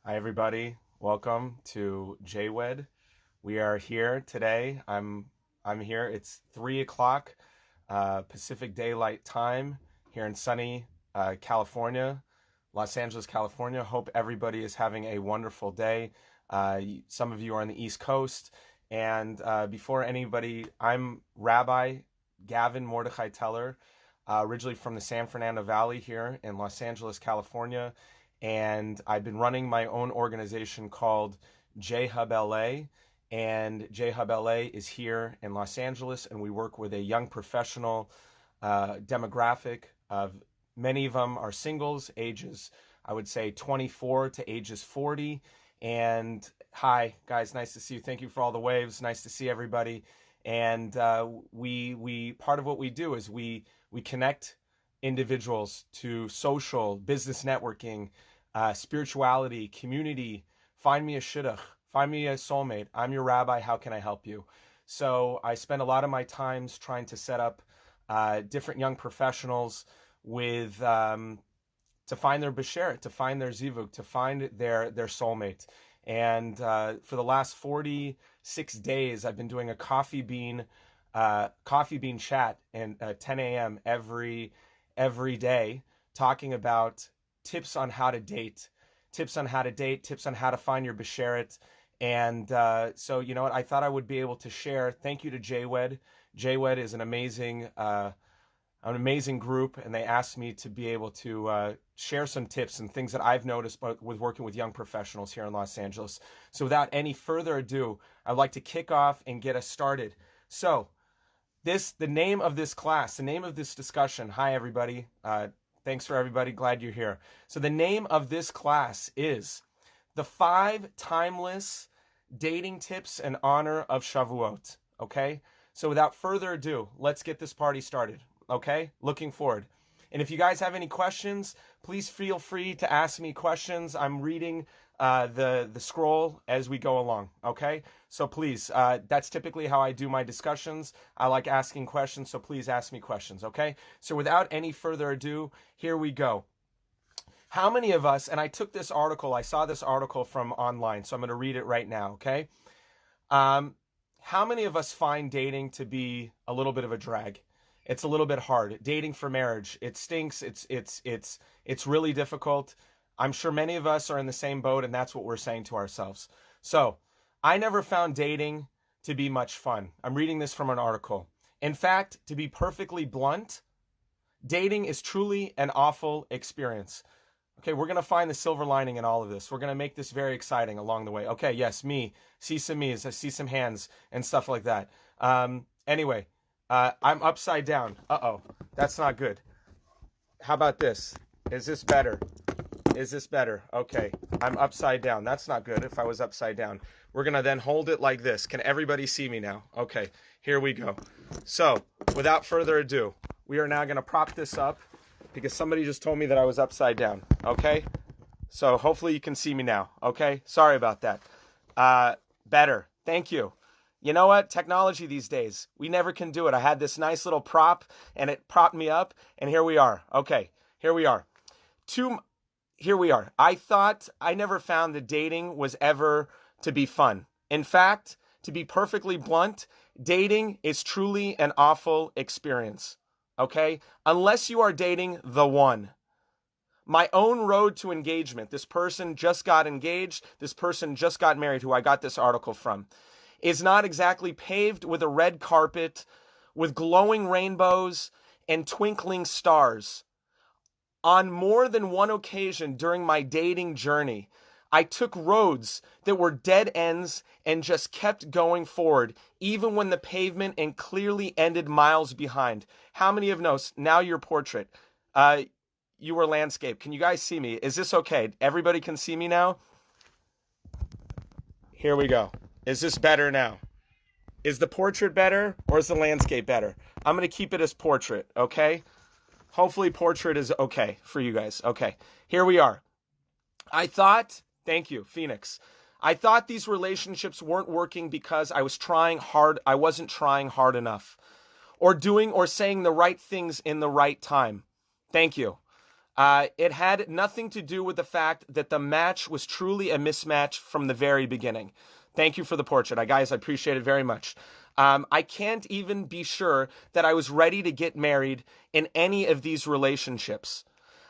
Hi everybody, welcome to JWed. We are here today. I'm here. It's 3 o'clock Pacific Daylight Time here in sunny California, Los Angeles, California. Hope everybody is having a wonderful day. Some of you are on the East Coast, and before anybody, I'm Rabbi Gavin Mordechai Teller, originally from the San Fernando Valley here in Los Angeles, California. And I've been running my own organization called JHubLA, and JHubLA is here in Los Angeles, and we work with a young professional demographic of many of them are singles, ages, I would say 24 to ages 40. And hi guys, nice to see you. Thank you for all the waves. Nice to see everybody. And we part of what we do is we connect individuals to social, business networking, spirituality, community. Find me a shidduch, find me a soulmate. I'm your rabbi. How can I help you? So I spend a lot of my times trying to set up different young professionals with to find their besheret, to find their zivug, to find their soulmate. And for the last 46 days, I've been doing a coffee bean chat and 10 a.m. every day, talking about tips on how to date, tips on how to find your besheret. And so, you know what, I thought I would be able to share. Thank you to JWed. JWed is an amazing group, and they asked me to be able to share some tips and things that I've noticed with working with young professionals here in Los Angeles. So without any further ado, I'd like to kick off and get us started. So the name of this class, the name of this discussion. Hi, everybody. Thanks for everybody. Glad you're here. So the name of this class is the 5 timeless dating tips in honor of Shavuot. Okay. So without further ado, let's get this party started. Okay. Looking forward. And if you guys have any questions, please feel free to ask me questions. I'm reading the scroll as we go along. Okay. So please, that's typically how I do my discussions. I like asking questions, so please ask me questions, okay? So without any further ado, here we go. How many of us, and I took this article, I saw this article from online, so I'm going to read it right now, okay? How many of us find dating to be a little bit of a drag? It's a little bit hard. Dating for marriage, it stinks. It's really difficult. I'm sure many of us are in the same boat, and that's what we're saying to ourselves. So I never found dating to be much fun. I'm reading this from an article. In fact, to be perfectly blunt, dating is truly an awful experience. Okay, we're going to find the silver lining in all of this. We're going to make this very exciting along the way. Okay, yes, me. See some me's. I see some hands and stuff like that. Anyway, I'm upside down. Uh-oh, that's not good. How about this? Is this better? Is this better? Okay, I'm upside down. That's not good if I was upside down. We're going to then hold it like this. Can everybody see me now? Okay, here we go. So, without further ado, we are now going to prop this up because somebody just told me that I was upside down. Okay? So, hopefully you can see me now. Okay? Sorry about that. Better. Thank you. You know what? Technology these days, we never can do it. I had this nice little prop, and it propped me up, and here we are. Okay, here we are. Here we are. I never found that dating was ever to be fun. In fact, to be perfectly blunt, dating is truly an awful experience. Okay? Unless you are dating the one. My own road to engagement, this person just got engaged, this person just got married, who I got this article from, is not exactly paved with a red carpet, with glowing rainbows and twinkling stars. On more than one occasion during my dating journey, I took roads that were dead ends and just kept going forward, even when the pavement and clearly ended miles behind. How many of those? Now your portrait. You were landscape. Can you guys see me? Is this okay? Everybody can see me now? Here we go. Is this better now? Is the portrait better or is the landscape better? I'm going to keep it as portrait, okay? Hopefully portrait is okay for you guys. Okay, here we are. Thank you, Phoenix. I thought these relationships weren't working because I wasn't trying hard enough, or doing or saying the right things in the right time. Thank you. It had nothing to do with the fact that the match was truly a mismatch from the very beginning. Thank you for the portrait. Guys, I appreciate it very much. I can't even be sure that I was ready to get married in any of these relationships.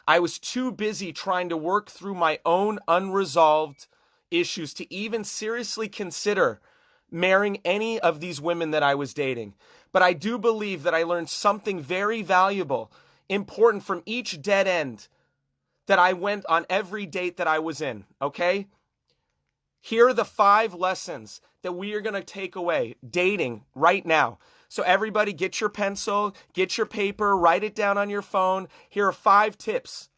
I was too busy trying to work through my own unresolved issues to even seriously consider marrying any of these women that I was dating. But I do believe that I learned something very valuable, important from each dead end that I went on every date that I was in, okay? Here are the 5 lessons that we are going to take away dating right now. So everybody get your pencil, get your paper, write it down on your phone. Here are 5 tips.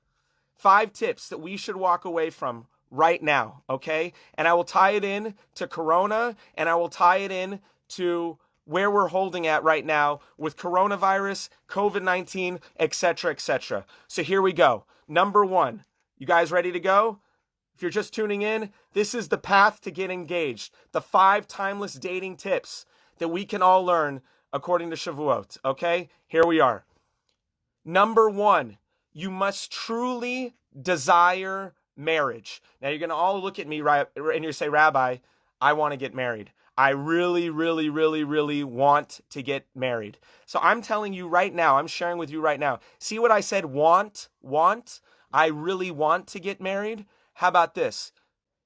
5 tips that we should walk away from right now, okay? And I will tie it in to Corona, and I will tie it in to where we're holding at right now with coronavirus, COVID-19, etc., etc. So here we go. Number 1. You guys ready to go? If you're just tuning in, this is the path to get engaged. The 5 timeless dating tips that we can all learn according to Shavuot, okay? Here we are. Number 1, you must truly desire marriage. Now you're going to all look at me and you say, Rabbi, I want to get married. I really, really, really, really want to get married. So I'm telling you right now, I'm sharing with you right now. See what I said? Want. I really want to get married. How about this?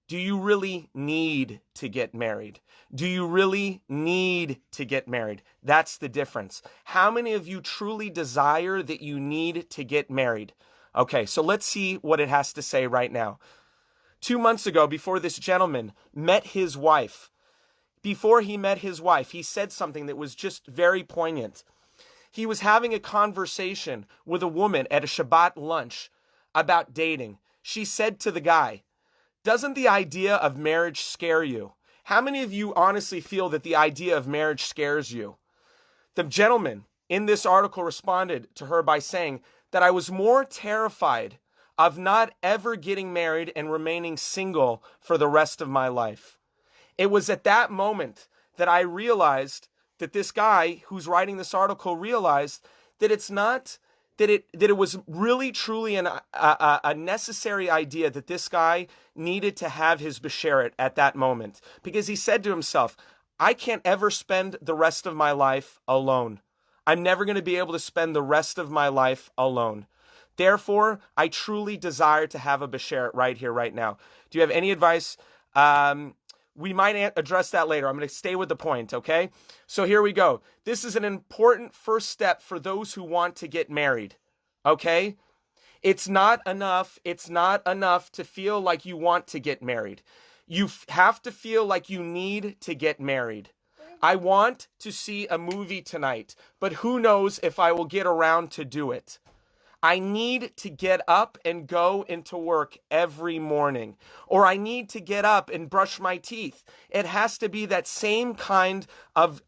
Do you really need to get married? Do you really need to get married? That's the difference. How many of you truly desire that you need to get married? Okay, so let's see what it has to say right now. 2 months ago, before this gentleman met his wife, before he met his wife, he said something that was just very poignant. He was having a conversation with a woman at a Shabbat lunch about dating. She said to the guy, doesn't the idea of marriage scare you? How many of you honestly feel that the idea of marriage scares you? The gentleman in this article responded to her by saying that I was more terrified of not ever getting married and remaining single for the rest of my life. It was at that moment that I realized that this guy who's writing this article realized that it's not that it was really truly a necessary idea that this guy needed to have his besheret at that moment, because he said to himself, I can't ever spend the rest of my life alone. I'm never going to be able to spend the rest of my life alone. Therefore, I truly desire to have a besheret right here, right now. Do you have any advice? We might address that later. I'm going to stay with the point, okay? So here we go. This is an important first step for those who want to get married, okay? It's not enough to feel like you want to get married. You have to feel like you need to get married. I want to see a movie tonight, but who knows if I will get around to do it. I need to get up and go into work every morning, or I need to get up and brush my teeth. It has to be that same kind of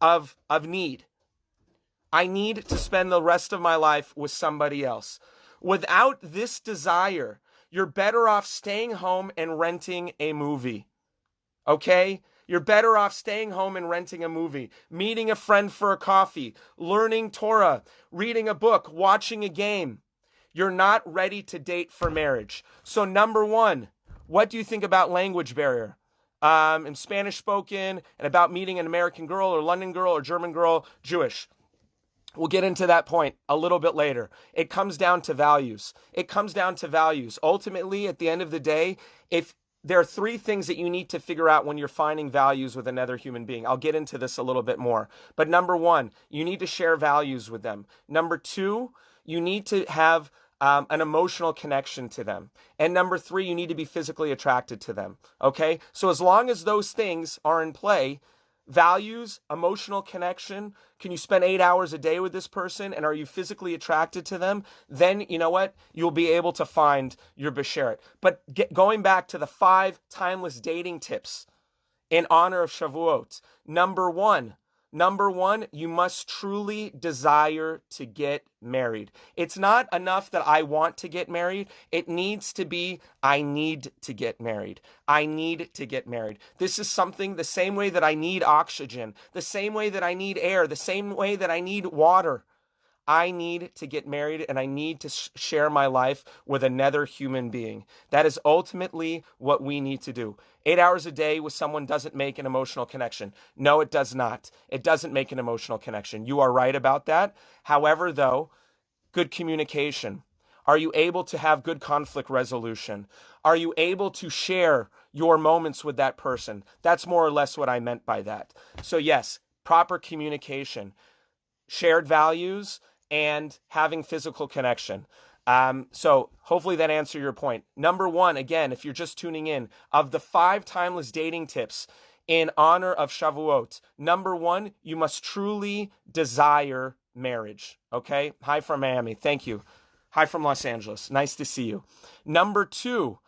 need. I need to spend the rest of my life with somebody else. Without this desire, you're better off staying home and renting a movie. Okay? You're better off staying home and renting a movie, meeting a friend for a coffee, learning Torah, reading a book, watching a game. You're not ready to date for marriage. So number 1, what do you think about language barrier? In Spanish spoken, and about meeting an American girl or London girl or German girl, Jewish. We'll get into that point a little bit later. It comes down to values. Ultimately, at the end of the day, if there are 3 things that you need to figure out when you're finding values with another human being. I'll get into this a little bit more. But number 1, you need to share values with them. Number 2, you need to have an emotional connection to them. And number 3, you need to be physically attracted to them. Okay? So as long as those things are in play, values, emotional connection, can you spend 8 hours a day with this person, and are you physically attracted to them? Then, you know what? You'll be able to find your besheret. But going back to the 5 timeless dating tips in honor of Shavuot. Number one, you must truly desire to get married. It's not enough that I want to get married. It needs to be, I need to get married. I need to get married. This is something the same way that I need oxygen, the same way that I need air, the same way that I need water. I need to get married and I need to share my life with another human being. That is ultimately what we need to do. 8 hours a day with someone doesn't make an emotional connection. No, it does not. It doesn't make an emotional connection. You are right about that. However, though, good communication. Are you able to have good conflict resolution? Are you able to share your moments with that person? That's more or less what I meant by that. So yes, proper communication, shared values, and having physical connection. So hopefully that answered your point. Number one, again, if you're just tuning in, of the 5 timeless dating tips in honor of Shavuot, number one, you must truly desire marriage. Okay? Hi from Miami. Thank you. Hi from Los Angeles. Nice to see you. Number two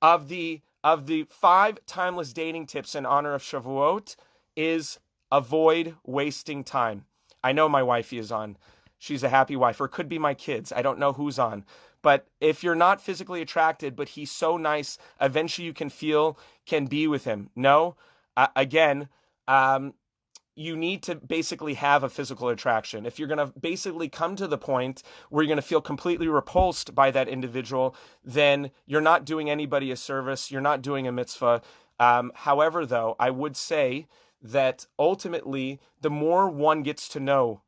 of the 5 timeless dating tips in honor of Shavuot is avoid wasting time. I know my wifey is on. She's a happy wife, or it could be my kids. I don't know who's on. But if you're not physically attracted, but he's so nice, eventually you can be with him. No, again, you need to basically have a physical attraction. If you're going to basically come to the point where you're going to feel completely repulsed by that individual, then you're not doing anybody a service. You're not doing a mitzvah. However, though, I would say that ultimately, the more one gets to know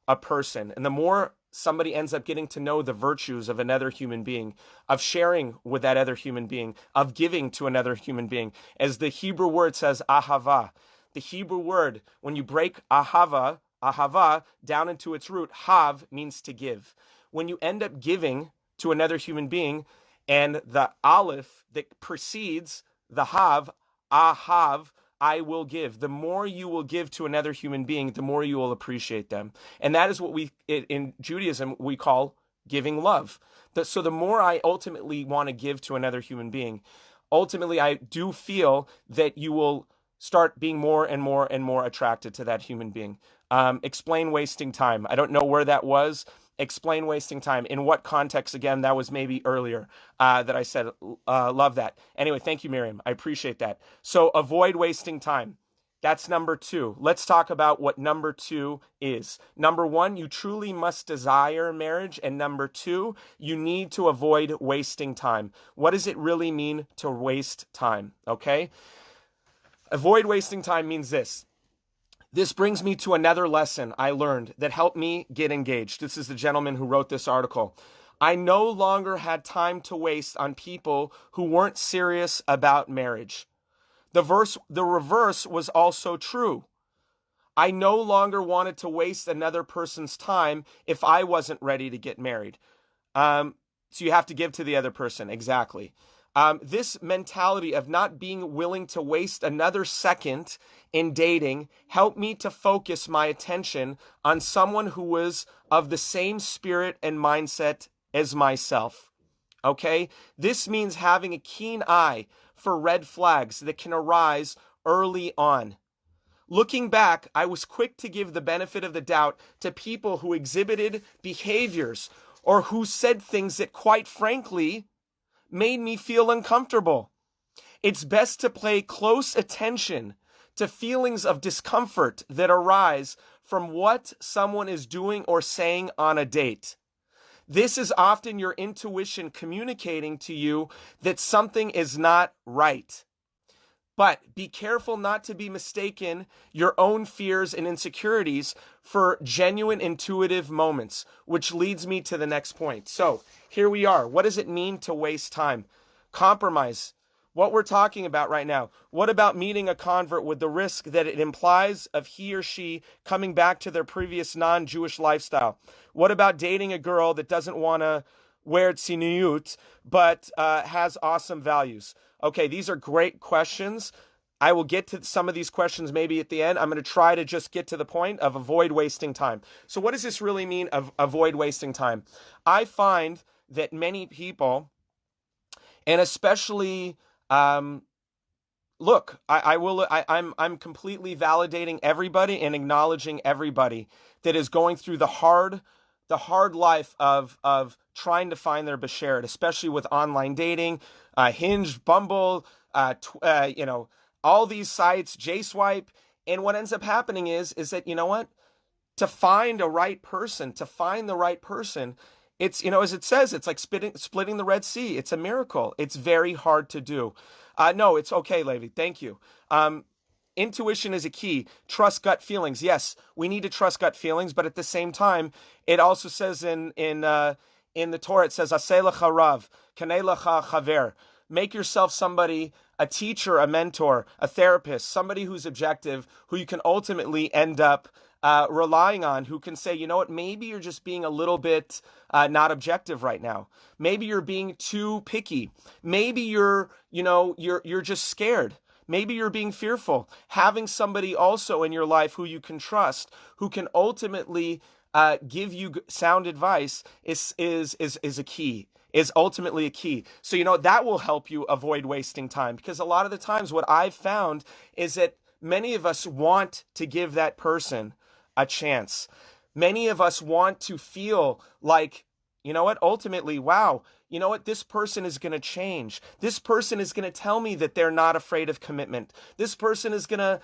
a person and the more somebody ends up getting to know the virtues of another human being, of sharing with that other human being, of giving to another human being, as the Hebrew word says, ahava. The Hebrew word, when you break ahava down into its root, hav means to give. When you end up giving to another human being, and the aleph that precedes the hav, ahav, I will give. The more you will give to another human being, the more you will appreciate them. And that is what in Judaism, we call giving love. So the more I ultimately want to give to another human being, ultimately I do feel that you will start being more and more and more attracted to that human being. Explain wasting time. I don't know where that was. Explain wasting time. In what context? Again, that was maybe earlier that I said, love that. Anyway, thank you, Miriam. I appreciate that. So avoid wasting time. That's number 2. Let's talk about what number 2 is. Number 1, you truly must desire marriage. And number 2, you need to avoid wasting time. What does it really mean to waste time? Okay? Avoid wasting time means this. This brings me to another lesson I learned that helped me get engaged. This is the gentleman who wrote this article. I no longer had time to waste on people who weren't serious about marriage. The reverse was also true. I no longer wanted to waste another person's time if I wasn't ready to get married. So you have to give to the other person. Exactly. This mentality of not being willing to waste another second in dating helped me to focus my attention on someone who was of the same spirit and mindset as myself. Okay? This means having a keen eye for red flags that can arise early on. Looking back, I was quick to give the benefit of the doubt to people who exhibited behaviors or who said things that, quite frankly, made me feel uncomfortable. It's best to pay close attention to feelings of discomfort that arise from what someone is doing or saying on a date. This is often your intuition communicating to you that something is not right. But be careful not to be mistaken your own fears and insecurities for genuine intuitive moments, which leads me to the next point. So here we are. What does it mean to waste time? Compromise. What we're talking about right now. What about meeting a convert with the risk that it implies of he or she coming back to their previous non-Jewish lifestyle? What about dating a girl that doesn't want to wear tzniut, but has awesome values? Okay, these are great questions. I will get to some of these questions maybe at the end. I'm going to try to just get to the point of avoid wasting time. So what does this really mean, avoid wasting time? I find that many people, and especially, I'm completely validating everybody and acknowledging everybody that is going through the hard life of trying to find their beshert, especially with online dating, Hinge, Bumble, all these sites, JSwipe. And what ends up happening is that, you know what? to find a right person, to find the right person, it's, as it says, it's like splitting the Red Sea. It's a miracle. It's very hard to do. No, it's okay, Levi. Thank you. Intuition is a key. Trust gut feelings. Yes, we need to trust gut feelings, but at the same time, it also says in the Torah, it says, "Aseh lecha rav, kaneh lecha chaver." Make yourself somebody, a teacher, a mentor, a therapist, somebody who's objective, who you can ultimately end up relying on, who can say, you know what, maybe you're just being a little bit not objective right now. Maybe you're being too picky. Maybe you're just scared. Maybe you're being fearful. Having somebody also in your life who you can trust, who can ultimately give you sound advice is a key. Is ultimately a key. So, that will help you avoid wasting time, because a lot of the times what I've found is that many of us want to give that person a chance. Many of us want to feel like, ultimately, wow, this person is going to change. This person is going to tell me that they're not afraid of commitment. This person is going to,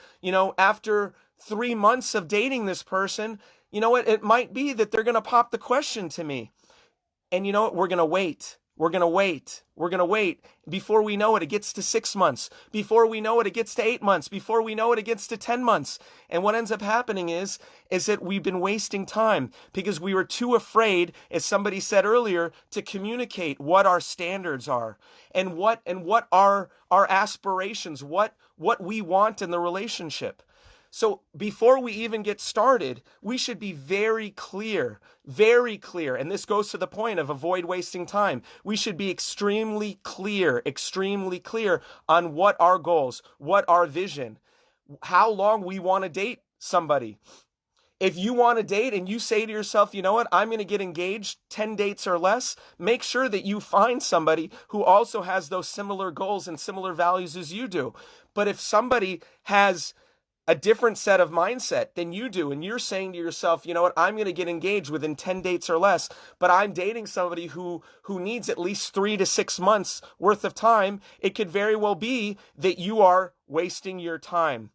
after 3 months of dating this person, it might be that they're going to pop the question to me. And we're going to wait. We're going to wait. We're going to wait. Before we know it, it gets to 6 months. Before we know it, it gets to 8 months. Before we know it, it gets to 10 months. And what ends up happening is that we've been wasting time because we were too afraid, as somebody said earlier, to communicate what our standards are and what are our aspirations, what we want in the relationship. So before we even get started, we should be very clear. And this goes to the point of avoid wasting time. We should be extremely clear on what our goals, what our vision, how long we want to date somebody. If you want to date and you say to yourself, you know what, I'm going to get engaged 10 dates or less, make sure that you find somebody who also has those similar goals and similar values as you do. But if somebody has a different set of mindset than you do, and you're saying to yourself, you know what, I'm going to get engaged within 10 dates or less, but I'm dating somebody who needs at least 3 to 6 months worth of time, it could very well be that you are wasting your time.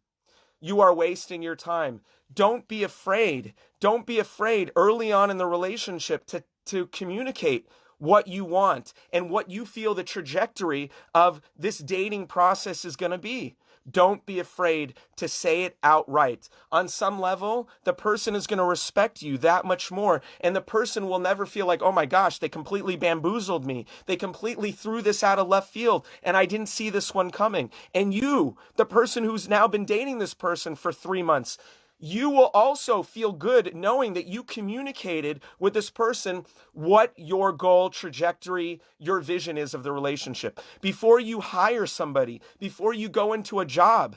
You are wasting your time. Don't be afraid. Don't be afraid early on in the relationship to communicate what you want and what you feel the trajectory of this dating process is going to be. Don't be afraid to say it outright. On some level, the person is going to respect you that much more. And the person will never feel like, oh my gosh, they completely bamboozled me. They completely threw this out of left field and I didn't see this one coming. And you, the person who's now been dating this person for 3 months, you will also feel good knowing that you communicated with this person what your goal, trajectory, your vision is of the relationship. Before you hire somebody, before you go into a job,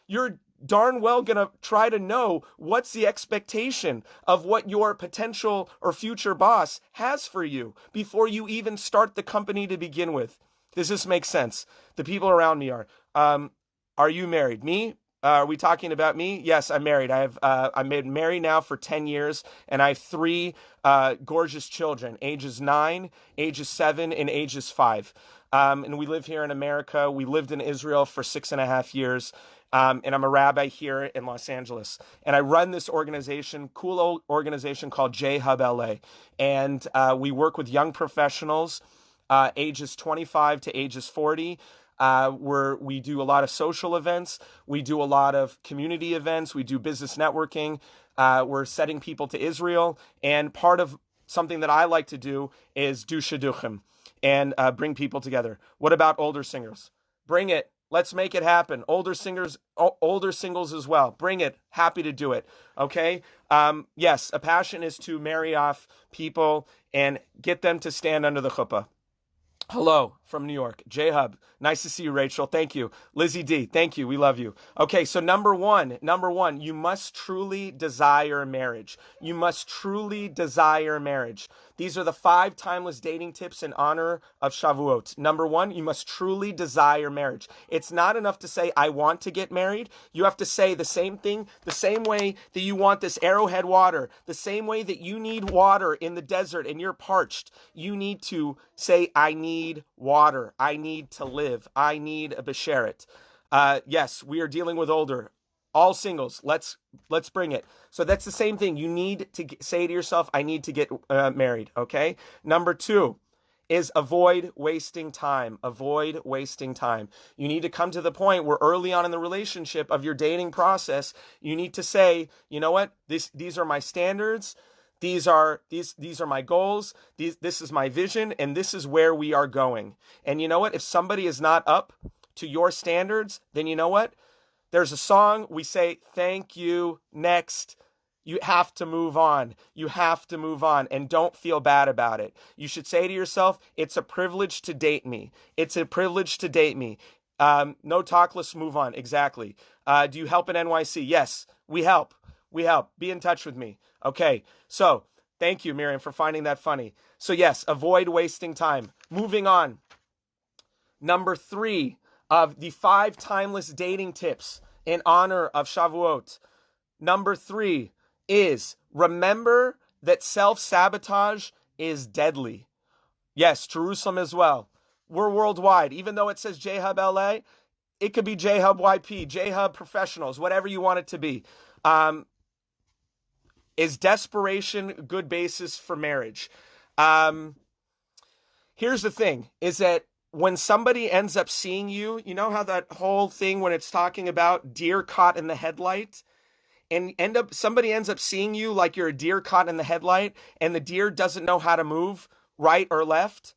you're darn well going to try to know what's the expectation of what your potential or future boss has for you before you even start the company to begin with. Does this make sense? The people around me are you married? Me? Are we talking about me? Yes, I'm married. I'm married now for 10 years, and I have 3 gorgeous children, ages 9, ages 7, and ages 5. And we live here in America. We lived in Israel for 6.5 years, and I'm a rabbi here in Los Angeles. And I run this organization, cool old organization called JHubLA's, and we work with young professionals, ages 25 to ages 40. We do a lot of social events. We do a lot of community events. We do business networking. We're setting people to Israel. And part of something that I like to do is do shidduchim and bring people together. What about older singers? Bring it. Let's make it happen. Older singles as well. Bring it. Happy to do it. Okay? Yes, a passion is to marry off people and get them to stand under the chuppah. Hello from New York, JHub. Nice to see you, Rachel. Thank you. Lizzie D, thank you. We love you. Okay, so number one, you must truly desire marriage. You must truly desire marriage. These are the 5 timeless dating tips in honor of Shavuot. Number 1, you must truly desire marriage. It's not enough to say, I want to get married. You have to say the same thing, the same way that you want this Arrowhead water, the same way that you need water in the desert and you're parched. You need to say, I need water. I need to live. I need a besheret. Yes, we are dealing with older. All singles. Let's bring it. So that's the same thing. You need to say to yourself, I need to get married. Okay. Number 2 is avoid wasting time. Avoid wasting time. You need to come to the point where early on in the relationship of your dating process, you need to say, you know what? These are my standards. These are my goals. This is my vision, and this is where we are going. And you know what? If somebody is not up to your standards, then you know what? There's a song, we say, thank you, next. You have to move on. You have to move on, and don't feel bad about it. You should say to yourself, it's a privilege to date me. It's a privilege to date me. No talk, let's move on. Exactly. Do you help in NYC? Yes, we help. We help. Be in touch with me. Okay, so thank you, Miriam, for finding that funny. So yes, avoid wasting time. Moving on. Number 3 of the 5 timeless dating tips in honor of Shavuot. Number 3 is remember that self-sabotage is deadly. Yes, Jerusalem as well. We're worldwide. Even though it says JHubLA, it could be JHubYP, JHub Professionals, whatever you want it to be. Is desperation a good basis for marriage? Here's the thing, is that when somebody ends up seeing you, you know how that whole thing when it's talking about deer caught in the headlight? And somebody ends up seeing you like you're a deer caught in the headlight, and the deer doesn't know how to move right or left.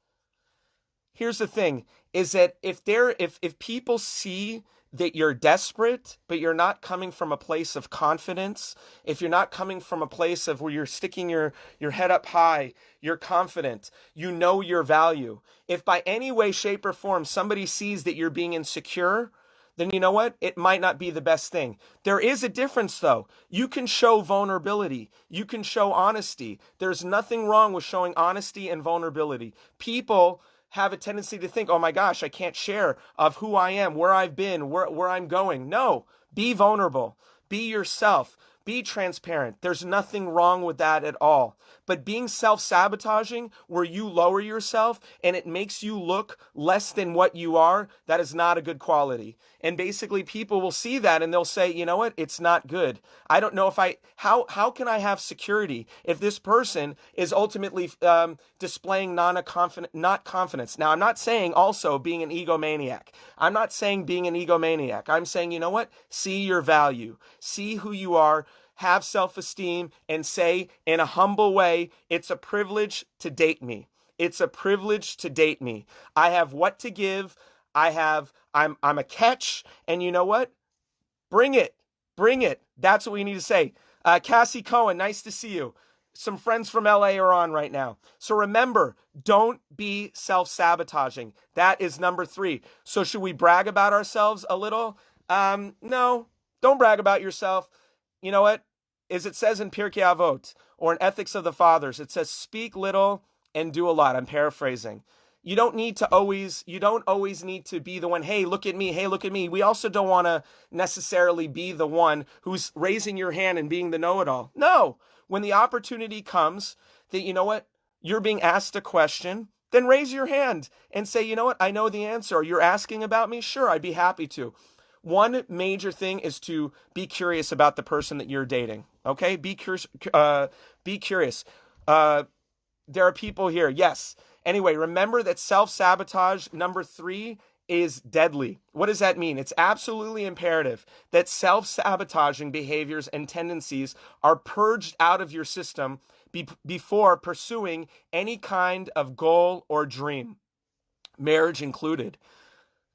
Here's the thing, is that if people see that you're desperate, but you're not coming from a place of confidence, if you're not coming from a place of where you're sticking your head up high, you're confident, you know your value. If by any way, shape, or form somebody sees that you're being insecure, then you know what? It might not be the best thing. There is a difference, though. You can show vulnerability. You can show honesty. There's nothing wrong with showing honesty and vulnerability. People have a tendency to think, oh my gosh, I can't share of who I am, where I've been, where I'm going. No, be vulnerable. Be yourself. Be transparent. There's nothing wrong with that at all. But being self-sabotaging, where you lower yourself and it makes you look less than what you are, that is not a good quality. And basically people will see that and they'll say, you know what, it's not good. I don't know if how can I have security if this person is ultimately displaying not confidence. Now, I'm not saying also being an egomaniac. I'm not saying being an egomaniac. I'm saying, you know what, see your value, see who you are, have self-esteem, and say in a humble way, it's a privilege to date me. It's a privilege to date me. I have what to give. I'm a catch. And you know what? Bring it. Bring it. That's what we need to say. Cassie Cohen, nice to see you. Some friends from LA are on right now. So remember, don't be self-sabotaging. That is number 3. So should we brag about ourselves a little? No, don't brag about yourself. You know what? As it says in Pirkei Avot, or in Ethics of the Fathers, it says, speak little and do a lot. I'm paraphrasing. You don't always need to be the one, hey, look at me, hey, look at me. We also don't want to necessarily be the one who's raising your hand and being the know-it-all. No, when the opportunity comes that, you know what, you're being asked a question, then raise your hand and say, you know what, I know the answer. You're asking about me? Sure, I'd be happy to. One major thing is to be curious about the person that you're dating. Okay, be curious. There are people here. Yes. Anyway, remember that self-sabotage, number 3, is deadly. What does that mean? It's absolutely imperative that self-sabotaging behaviors and tendencies are purged out of your system before pursuing any kind of goal or dream, marriage included.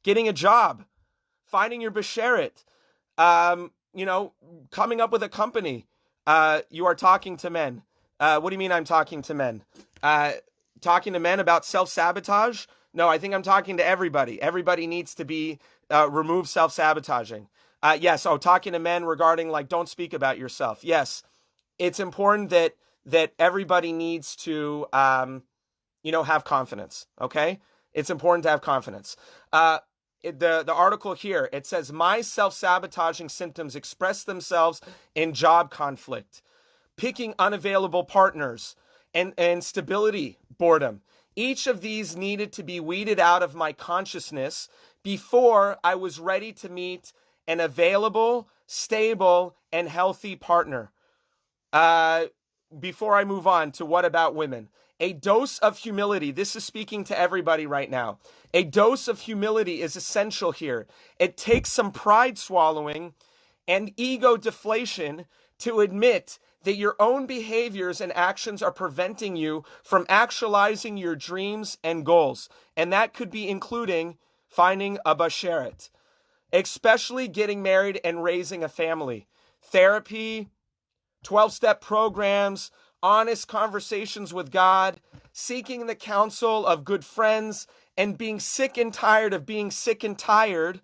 Getting a job, finding your besheret, coming up with a company. You are talking to men. What do you mean I'm talking to men? Talking to men about self-sabotage? No, I think I'm talking to everybody. Everybody needs to be remove self-sabotaging. Yes, talking to men regarding like don't speak about yourself. Yes, it's important that everybody needs to have confidence. Okay, it's important to have confidence. The article here, it says, my self-sabotaging symptoms express themselves in job conflict, picking unavailable partners, and stability boredom. Each of these needed to be weeded out of my consciousness before I was ready to meet an available, stable, and healthy partner. Before I move on to what about women? A dose of humility. This is speaking to everybody right now. A dose of humility is essential here. It takes some pride swallowing and ego deflation to admit that your own behaviors and actions are preventing you from actualizing your dreams and goals. And that could be including finding a basheret, especially getting married and raising a family. Therapy, 12-step programs, honest conversations with God, seeking the counsel of good friends, and being sick and tired of being sick and tired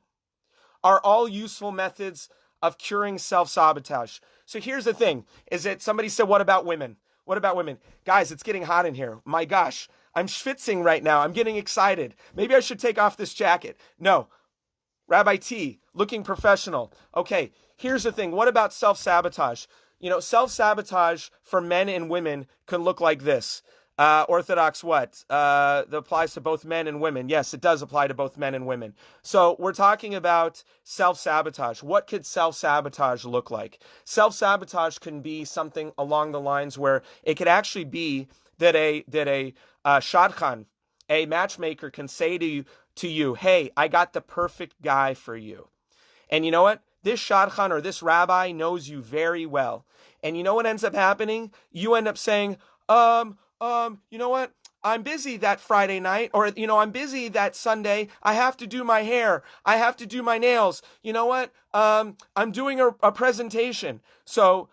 are all useful methods of curing self-sabotage. So here's the thing, is that somebody said, what about women? What about women? Guys, it's getting hot in here. My gosh, I'm schwitzing right now. I'm getting excited. Maybe I should take off this jacket. No. Rabbi T, looking professional. Okay, here's the thing. What about self-sabotage? You know, self-sabotage for men and women can look like this. Orthodox what? That applies to both men and women. Yes, it does apply to both men and women. So we're talking about self-sabotage. What could self-sabotage look like? Self-sabotage can be something along the lines where it could actually be that a shadchan, a matchmaker, can say to you, hey, I got the perfect guy for you. And you know what? This shadchan or this rabbi knows you very well. And you know what ends up happening? You end up saying, you know what? I'm busy that Friday night, or, you know, I'm busy that Sunday. I have to do my hair. I have to do my nails. You know what? I'm doing a presentation. So,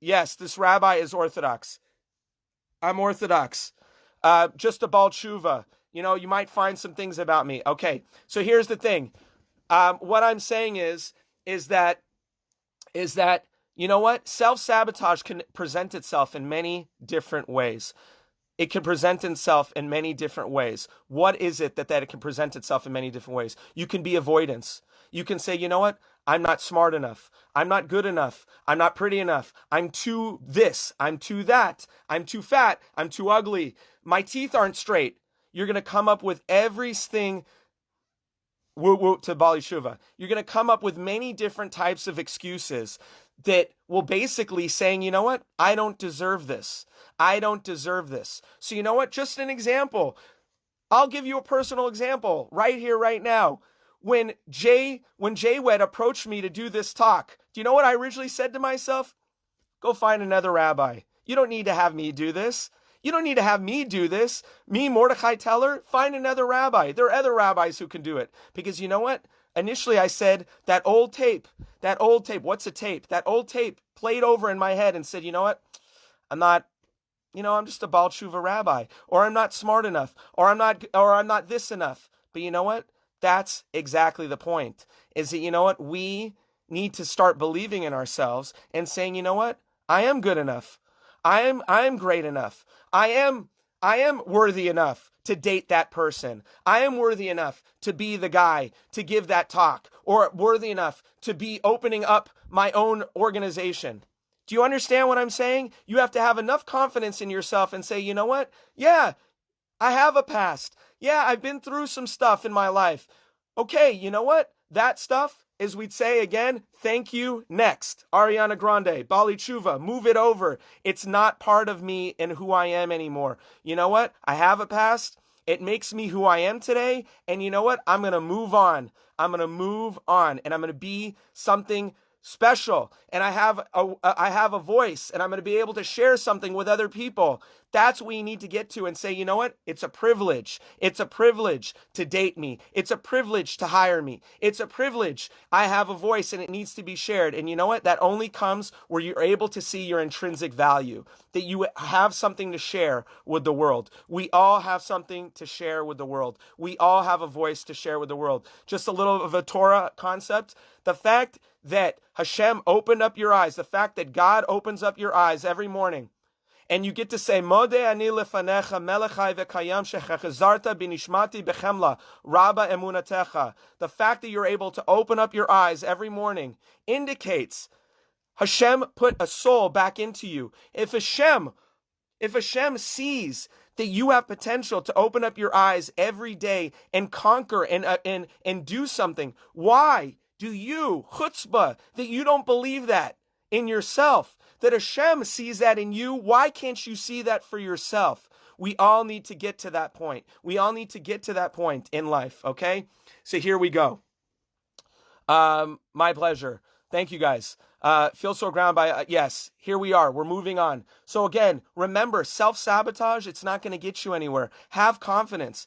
yes, this rabbi is Orthodox. I'm Orthodox. Just a Baal Tshuva. You know, you might find some things about me. Okay, so here's the thing. What I'm saying is that, you know what? Self-sabotage can present itself in many different ways. It can present itself in many different ways. What is it that it can present itself in many different ways? You can be avoidance. You can say, you know what? I'm not smart enough. I'm not good enough. I'm not pretty enough. I'm too this. I'm too that. I'm too fat. I'm too ugly. My teeth aren't straight. You're going to come up with everything. Woo woo to Bali Shuva. You're going to come up with many different types of excuses that will basically saying, you know what? I don't deserve this. I don't deserve this. So you know what? Just an example. I'll give you a personal example right here, right now. When JWed approached me to do this talk, do you know what I originally said to myself? Go find another rabbi. You don't need to have me do this. You don't need to have me do this. Me, Mordechai Teller, find another rabbi. There are other rabbis who can do it. Because you know what? Initially I said that old tape, what's a tape? That old tape played over in my head and said, you know what? I'm just a Baal Tshuva rabbi, or I'm not smart enough, or I'm not this enough. But you know what? That's exactly the point. Is that, you know what? We need to start believing in ourselves and saying, you know what? I am good enough. I am great enough. I am worthy enough to date that person. I am worthy enough to be the guy to give that talk, or worthy enough to be opening up my own organization. Do you understand what I'm saying? You have to have enough confidence in yourself and say, you know what? Yeah, I have a past. Yeah, I've been through some stuff in my life. Okay, you know what? That stuff, as we'd say again, thank you, next. Ariana Grande, Bali Tshuva, move it over. It's not part of me and who I am anymore. You know what? I have a past. It makes me who I am today. And you know what? I'm going to move on. I'm going to move on. And I'm going to be something special. And I have a voice. And I'm going to be able to share something with other people. That's what you need to get to and say, you know what? It's a privilege. It's a privilege to date me. It's a privilege to hire me. It's a privilege. I have a voice and it needs to be shared. And you know what? That only comes where you're able to see your intrinsic value, that you have something to share with the world. We all have something to share with the world. We all have a voice to share with the world. Just a little of a Torah concept. The fact that Hashem opened up your eyes, the fact that God opens up your eyes every morning, and you get to say, Modeh ani lefanecha melechai v'kayam shechachazarta binishmati bechemla rabba emunatecha. The fact that you're able to open up your eyes every morning indicates Hashem put a soul back into you. If Hashem sees that you have potential to open up your eyes every day and conquer and do something, why do you, chutzpah, that you don't believe that in yourself, that Hashem sees that in you? Why can't you see that for yourself? We all need to get to that point. We all need to get to that point in life, okay? So here we go. My pleasure. Thank you, guys. Feel so grounded by, yes, here we are. We're moving on. So again, remember, self-sabotage, it's not going to get you anywhere. Have confidence.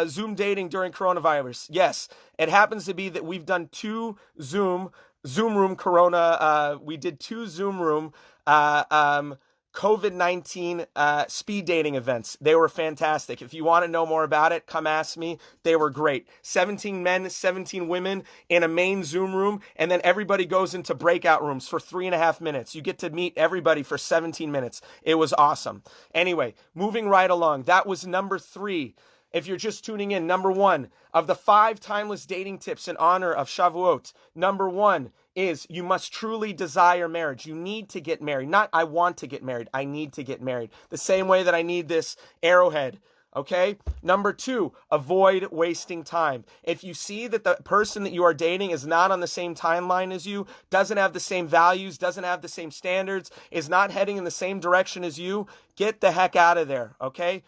Zoom dating during coronavirus. Yes, it happens to be that we've done two Zoom room corona. We did two Zoom room COVID-19 speed dating events. They were fantastic. If you want to know more about it, come ask me. They were great. 17 men, 17 women in a main Zoom room, and then everybody goes into breakout rooms for 3.5 minutes. You get to meet everybody for 17 minutes. It was awesome. Anyway, moving right along. That was number 3. If you're just tuning in, number 1 of the 5 timeless dating tips in honor of Shavuot. Number 1 is you must truly desire marriage. You need to get married. Not I want to get married. I need to get married. The same way that I need this arrowhead. Okay? Number 2, avoid wasting time. If you see that the person that you are dating is not on the same timeline as you, doesn't have the same values, doesn't have the same standards, is not heading in the same direction as you, get the heck out of there. Okay?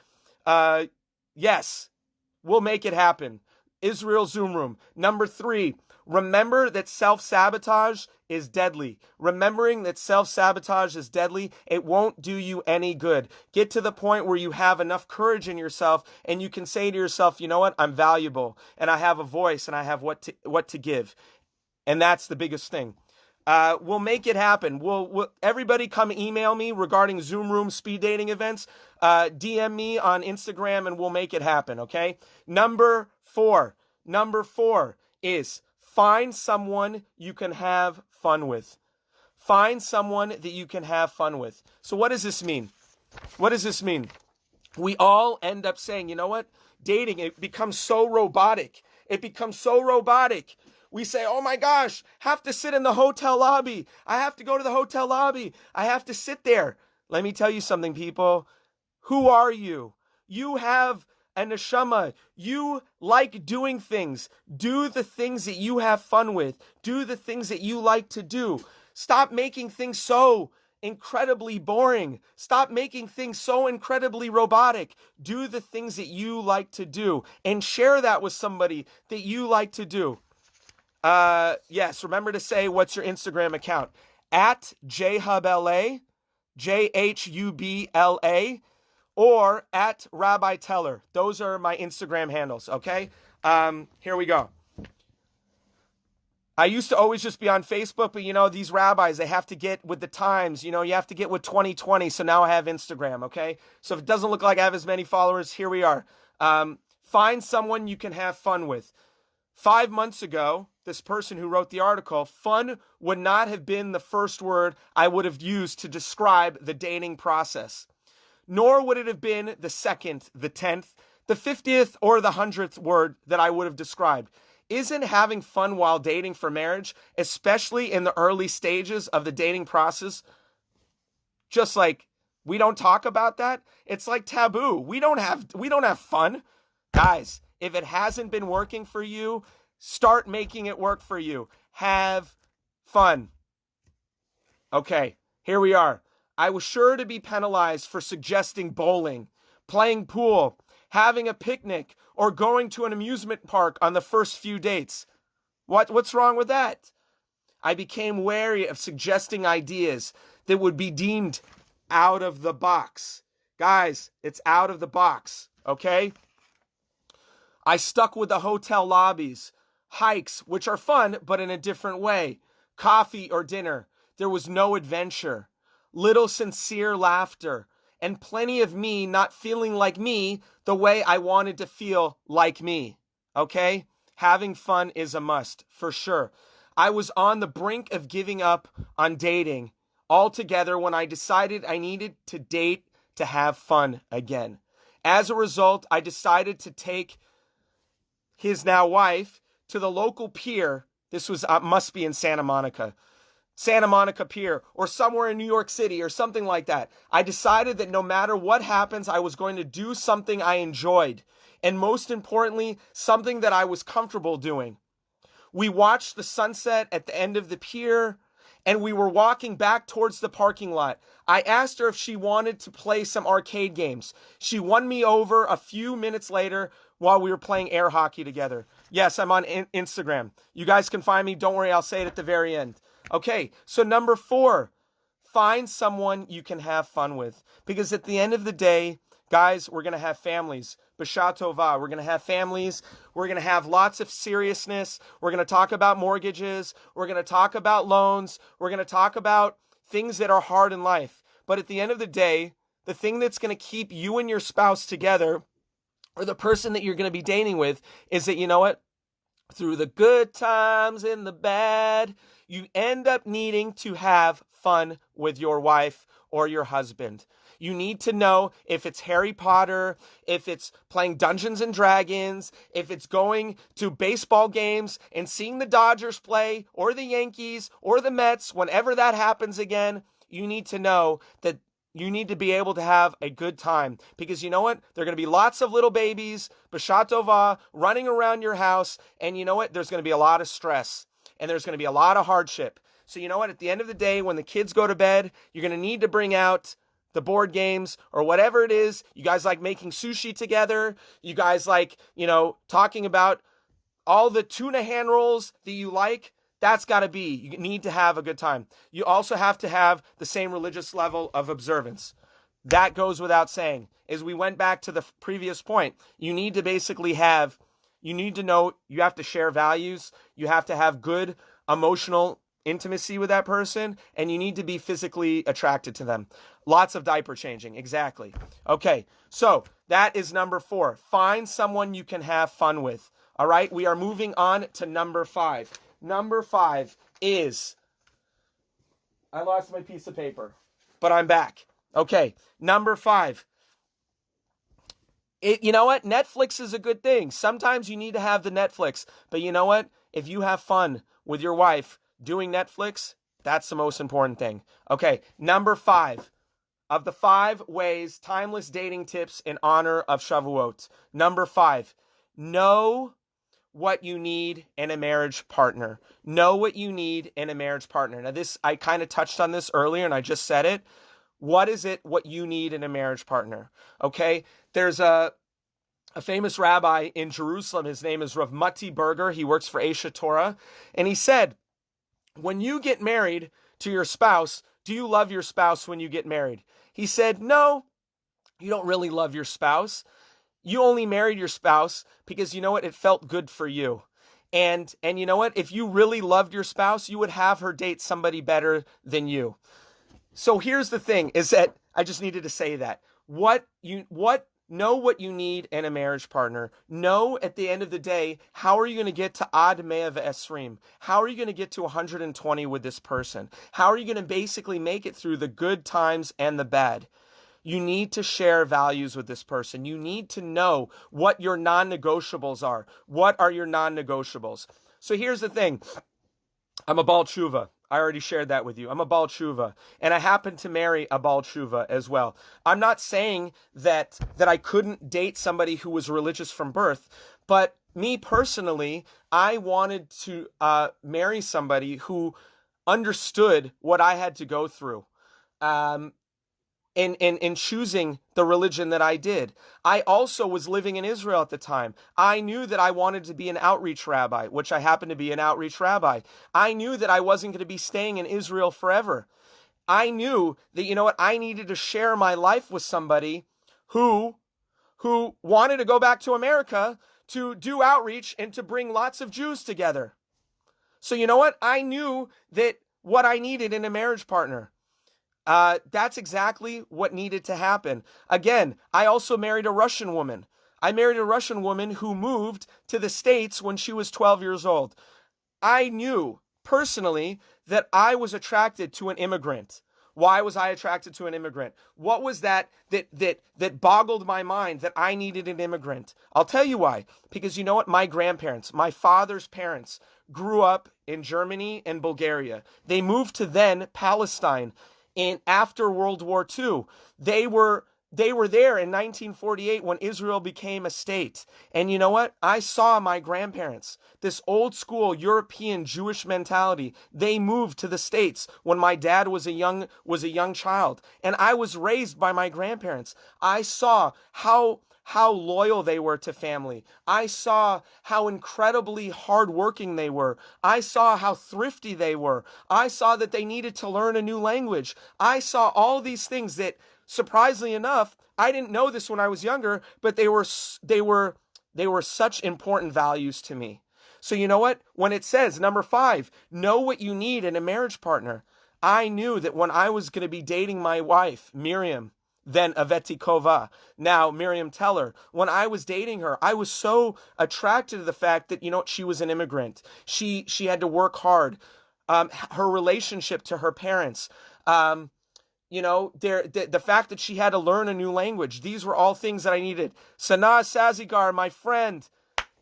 Yes, we'll make it happen. Israel Zoom Room. Number 3, remember that self-sabotage is deadly. Remembering that self-sabotage is deadly, it won't do you any good. Get to the point where you have enough courage in yourself and you can say to yourself, you know what, I'm valuable and I have a voice and I have what to give. And that's the biggest thing. We'll make it happen. We'll everybody come email me regarding Zoom Room speed dating events. DM me on Instagram and we'll make it happen, okay? Number 4 is find someone you can have fun with. Find someone that you can have fun with. So what does this mean? What does this mean? We all end up saying, you know what? Dating, it becomes so robotic. It becomes so robotic. We say, oh my gosh, have to sit in the hotel lobby. I have to go to the hotel lobby. I have to sit there. Let me tell you something, people. Who are you? You have a neshama. You like doing things. Do the things that you have fun with. Do the things that you like to do. Stop making things so incredibly boring. Stop making things so incredibly robotic. Do the things that you like to do and share that with somebody that you like to do. Yes, remember to say, what's your Instagram account? At JHubLA, JHubLA, or at Rabbi Teller. Those are my Instagram handles, okay? Here we go. I used to always just be on Facebook, but you know, these rabbis, they have to get with the times. You know, you have to get with 2020, so now I have Instagram, okay? So if it doesn't look like I have as many followers, here we are. Find someone you can have fun with. 5 months ago, this person who wrote the article, fun would not have been the first word I would have used to describe the dating process. Nor would it have been the 2nd, the 10th, the 50th, or the 100th word that I would have described. Isn't having fun while dating for marriage, especially in the early stages of the dating process, just like we don't talk about that? It's like taboo. We don't have fun. Guys, if it hasn't been working for you, start making it work for you. Have fun. Okay, here we are. I was sure to be penalized for suggesting bowling, playing pool, having a picnic, or going to an amusement park on the first few dates. What's wrong with that? I became wary of suggesting ideas that would be deemed out of the box. Guys, it's out of the box, okay? I stuck with the hotel lobbies, hikes, which are fun, but in a different way, coffee or dinner. There was no adventure, little sincere laughter, and plenty of me not feeling like me the way I wanted to feel like me, okay? Having fun is a must, for sure. I was on the brink of giving up on dating altogether when I decided I needed to date to have fun again. As a result, I decided to take his now wife to the local pier. This was must be in Santa Monica Pier, or somewhere in New York City or something like that. I decided that no matter what happens, I was going to do something I enjoyed, and most importantly, something that I was comfortable doing. We watched the sunset at the end of the pier, and we were walking back towards the parking lot. I asked her if she wanted to play some arcade games. She won me over a few minutes later while we were playing air hockey together. Yes, I'm on Instagram. You guys can find me. Don't worry, I'll say it at the very end. Okay, so number 4, find someone you can have fun with. Because at the end of the day, guys, we're going to have families. B'sha tova. We're going to have families. We're going to have lots of seriousness. We're going to talk about mortgages. We're going to talk about loans. We're going to talk about things that are hard in life. But at the end of the day, the thing that's going to keep you and your spouse together, or the person that you're going to be dating with, is that, you know what? Through the good times and the bad, you end up needing to have fun with your wife or your husband. You need to know if it's Harry Potter, if it's playing Dungeons and Dragons, if it's going to baseball games and seeing the Dodgers play, or the Yankees, or the Mets. Whenever that happens again, you need to know that you need to be able to have a good time. Because you know what? There are going to be lots of little babies, b'sha tova, running around your house. And you know what? There's going to be a lot of stress. And there's going to be a lot of hardship. So you know what? At the end of the day, when the kids go to bed, you're going to need to bring out the board games or whatever it is. You guys like making sushi together. You guys like, talking about all the tuna hand rolls that you like. That's got to be. You need to have a good time. You also have to have the same religious level of observance. That goes without saying. As we went back to the previous point, you need to basically you need to know you have to share values. You have to have good emotional intimacy with that person, and you need to be physically attracted to them. Lots of diaper changing. Exactly. Okay, so that is number 4. Find someone you can have fun with. All right, we are moving on to number 5. Number 5 is, I lost my piece of paper, but I'm back. Okay, number 5. You know what? Netflix is a good thing. Sometimes you need to have the Netflix, but you know what? If you have fun with your wife doing Netflix, that's the most important thing. Okay, number 5 of the 5 ways, timeless dating tips in honor of Shavuot. Number 5, know what you need in a marriage partner. Know what you need in a marriage partner. Now this, I kind of touched on this earlier and I just said it. What is it, what you need in a marriage partner? Okay, there's a famous rabbi in Jerusalem. His name is Rav Mati Berger. He works for Aisha Torah. And he said, when you get married to your spouse, do you love your spouse when you get married? He said, no, you don't really love your spouse. You only married your spouse because you know what? It felt good for you. And you know what? If you really loved your spouse, you would have her date somebody better than you. So here's the thing, is that I just needed to say that. Know what you need in a marriage partner. Know at the end of the day, how are you going to get to Ad Mea V'Esrim? How are you going to get to 120 with this person? How are you going to basically make it through the good times and the bad? You need to share values with this person. You need to know what your non-negotiables are. What are your non-negotiables? So here's the thing. I'm a Baal Tshuva. I already shared that with you. I'm a Baal Tshuva, and I happen to marry a Baal Tshuva as well. I'm not saying that I couldn't date somebody who was religious from birth, but me personally, I wanted to marry somebody who understood what I had to go through. In choosing the religion that I did. I also was living in Israel at the time. I knew that I wanted to be an outreach rabbi, which I happened to be an outreach rabbi. I knew that I wasn't going to be staying in Israel forever. I knew that, you know what, I needed to share my life with somebody who wanted to go back to America to do outreach and to bring lots of Jews together. So you know what? I knew that what I needed in a marriage partner. That's exactly what needed to happen. Again, I also married a Russian woman. I married a Russian woman who moved to the States when she was 12 years old. I knew personally that I was attracted to an immigrant. Why was I attracted to an immigrant? What was that boggled my mind that I needed an immigrant? I'll tell you why. Because you know what? My grandparents, my father's parents, grew up in Germany and Bulgaria. They moved to then Palestine. And after World War II, they were They were there in 1948 when Israel became a state. And you know what? I saw my grandparents, this old school European Jewish mentality. They moved to the States when my dad was a young child. And I was raised by my grandparents. I saw how loyal they were to family. I saw how incredibly hardworking they were. I saw how thrifty they were. I saw that they needed to learn a new language. I saw all these things that, surprisingly enough, I didn't know this when I was younger, but they were such important values to me. So you know what? When it says, number 5, know what you need in a marriage partner. I knew that when I was going to be dating my wife, Miriam, then Aveti Kova, now Miriam Teller, when I was dating her, I was so attracted to the fact that, you know, she was an immigrant. She had to work hard. Her relationship to her parents, you know, the fact that she had to learn a new language. These were all things that I needed. Sanaa Sazigar, my friend.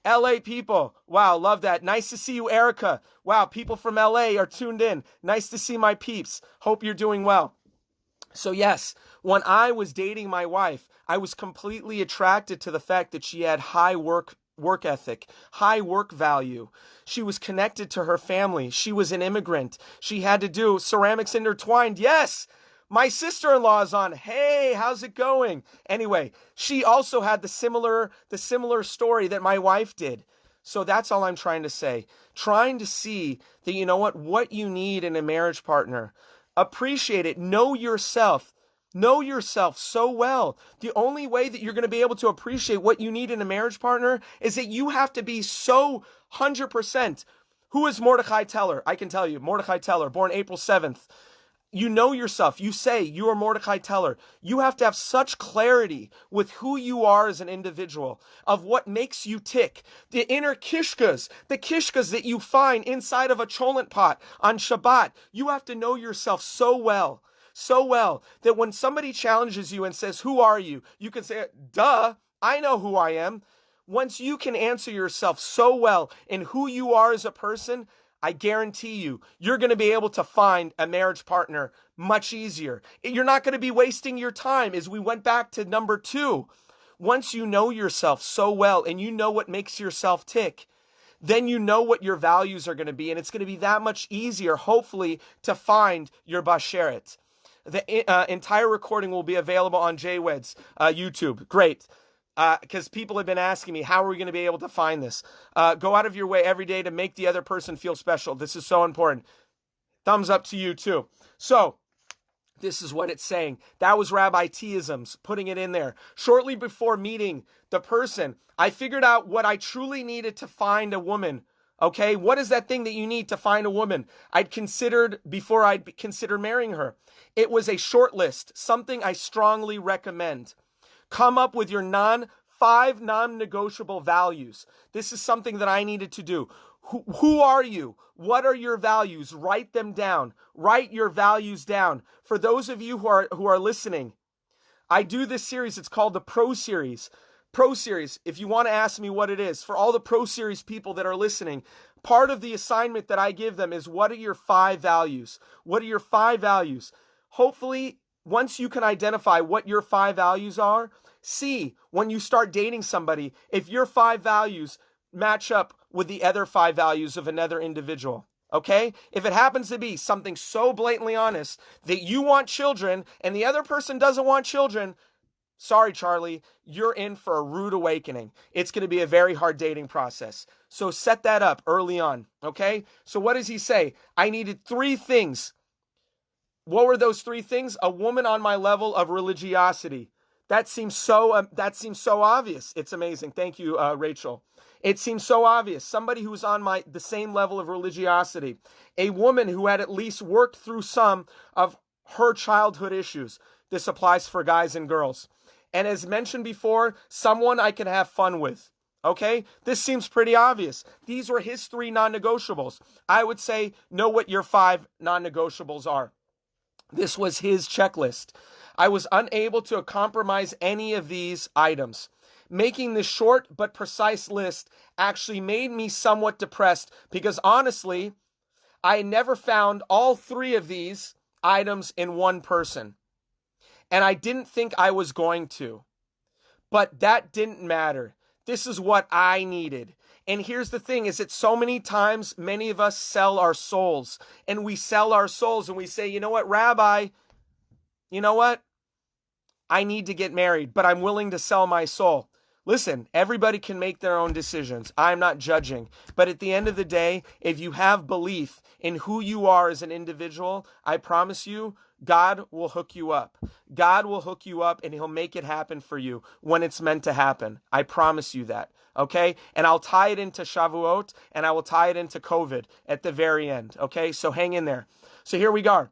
LA people. Wow, love that. Nice to see you, Erica. Wow, people from LA are tuned in. Nice to see my peeps. Hope you're doing well. So yes, when I was dating my wife, I was completely attracted to the fact that she had high work ethic, high work value. She was connected to her family. She was an immigrant. She had to do ceramics intertwined. Yes, my sister-in-law is on. Hey, how's it going? Anyway, she also had the similar story that my wife did. So that's all I'm trying to say. Trying to see that, you know what you need in a marriage partner. Appreciate it. Know yourself. Know yourself so well. The only way that you're going to be able to appreciate what you need in a marriage partner is that you have to be so 100%. Who is Mordechai Teller? I can tell you. Mordechai Teller, born April 7th. You know yourself. You say you are Mordechai Teller. You have to have such clarity with who you are as an individual, of what makes you tick. The inner kishkas, the kishkas that you find inside of a cholent pot on Shabbat. You have to know yourself so well that when somebody challenges you and says, who are you? You can say, duh, I know who I am. Once you can answer yourself so well in who you are as a person, I guarantee you, you're going to be able to find a marriage partner much easier. You're not going to be wasting your time, as we went back to number 2. Once you know yourself so well and you know what makes yourself tick, then you know what your values are going to be, and it's going to be that much easier, hopefully, to find your basheret. The entire recording will be available on JWed's YouTube. Great. Because people have been asking me, how are we going to be able to find this? Go out of your way every day to make the other person feel special. This is so important. Thumbs up to you too. So, this is what it's saying. That was Rabbi T-isms, putting it in there. Shortly before meeting the person, I figured out what I truly needed to find a woman. Okay, what is that thing that you need to find a woman? I'd considered before I'd consider marrying her. It was a short list, something I strongly recommend. Come up with your 5 non-negotiable values. This is something that I needed to do. Who are you? What are your values? Write them down. Write your values down. For those of you who are listening, I do this series. It's called the Pro Series. Pro Series, if you want to ask me what it is, for all the Pro Series people that are listening, part of the assignment that I give them is, what are your 5 values? What are your 5 values? Hopefully, once you can identify what your 5 values are, see when you start dating somebody if your 5 values match up with the other 5 values of another individual. Okay? If it happens to be something so blatantly honest that you want children and the other person doesn't want children, sorry, Charlie, you're in for a rude awakening. It's going to be a very hard dating process. So set that up early on. Okay? So what does he say? I needed 3 things. What were those 3 things? A woman on my level of religiosity. That seems so obvious. It's amazing. Thank you, Rachel. It seems so obvious. Somebody who's on the same level of religiosity. A woman who had at least worked through some of her childhood issues. This applies for guys and girls. And as mentioned before, someone I can have fun with. Okay? This seems pretty obvious. These were his 3 non-negotiables. I would say, know what your 5 non-negotiables are. This was his checklist. I was unable to compromise any of these items. Making this short but precise list actually made me somewhat depressed because honestly, I never found all 3 of these items in one person. And I didn't think I was going to. But that didn't matter. This is what I needed. And here's the thing, is that so many times, many of us sell our souls. And we sell our souls and we say, you know what, Rabbi, you know what? I need to get married, but I'm willing to sell my soul. Listen, everybody can make their own decisions. I'm not judging. But at the end of the day, if you have belief in who you are as an individual, I promise you, God will hook you up. God will hook you up and he'll make it happen for you when it's meant to happen. I promise you that. Okay? And I'll tie it into Shavuot and I will tie it into COVID at the very end. Okay? So hang in there. So here we go.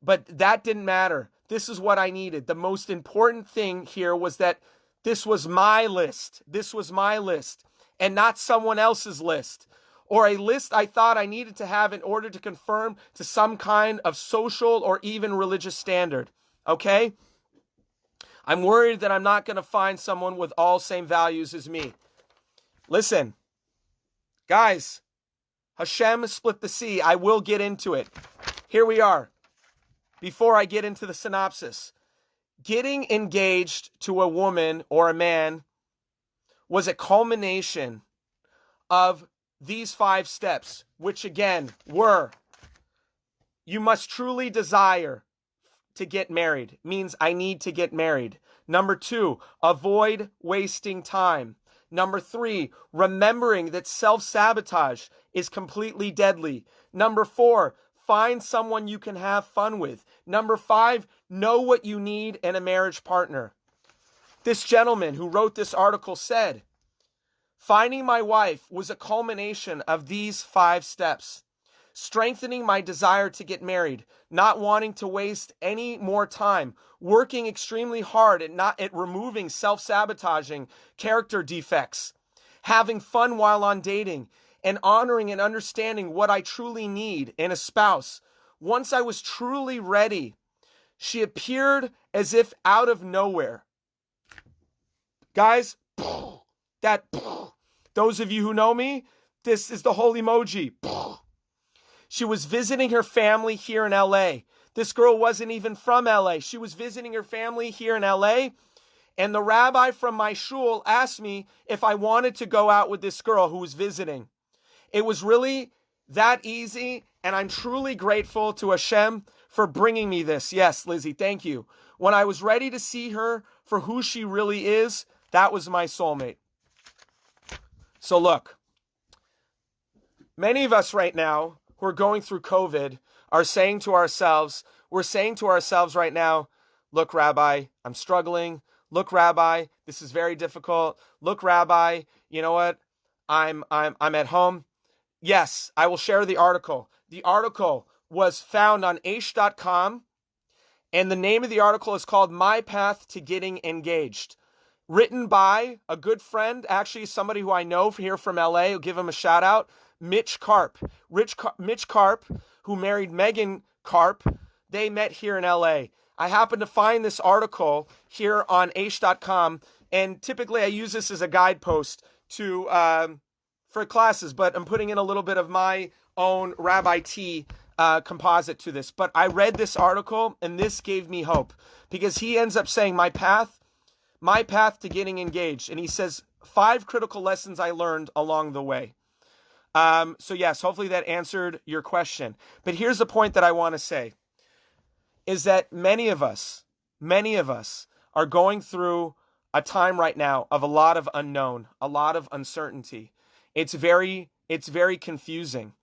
But that didn't matter. This is what I needed. The most important thing here was that this was my list. This was my list and not someone else's list, or a list I thought I needed to have in order to conform to some kind of social or even religious standard. Okay? I'm worried that I'm not going to find someone with all same values as me. Listen, guys, Hashem split the sea. I will get into it. Here we are. Before I get into the synopsis, getting engaged to a woman or a man was a culmination of these 5 steps, which again were, you must truly desire to get married. Means I need to get married. Number 2, avoid wasting time. Number 3, remembering that self-sabotage is completely deadly. Number 4, find someone you can have fun with. Number 5, know what you need in a marriage partner. This gentleman who wrote this article said, finding my wife was a culmination of these 5 steps. Strengthening my desire to get married, not wanting to waste any more time, working extremely hard at removing self-sabotaging character defects, having fun while on dating, and honoring and understanding what I truly need in a spouse. Once I was truly ready, she appeared as if out of nowhere. Guys, those of you who know me, this is the whole emoji. She was visiting her family here in LA. This girl wasn't even from LA. She was visiting her family here in LA. And the rabbi from my shul asked me if I wanted to go out with this girl who was visiting. It was really that easy. And I'm truly grateful to Hashem for bringing me this. Yes, Lizzie, thank you. When I was ready to see her for who she really is, that was my soulmate. So look, many of us right now who are going through COVID are saying to ourselves, right now, look, Rabbi, I'm struggling. Look, Rabbi, this is very difficult. Look, Rabbi, you know what? I'm at home. Yes, I will share the article. The article was found on aish.com, and the name of the article is called My Path to Getting Engaged. Written by a good friend, actually somebody who I know here from LA, I'll give him a shout out, Mitch Karp. Mitch Karp, who married Megan Karp, they met here in LA. I happened to find this article here on aish.com, and typically I use this as a guidepost for classes, but I'm putting in a little bit of my own Rabbi T composite to this. But I read this article, and this gave me hope, because he ends up saying, my path to getting engaged. And he says 5 critical lessons I learned along the way. So yes, hopefully that answered your question. But here's the point that I want to say, is that many of us are going through a time right now of a lot of unknown, a lot of uncertainty. It's very confusing.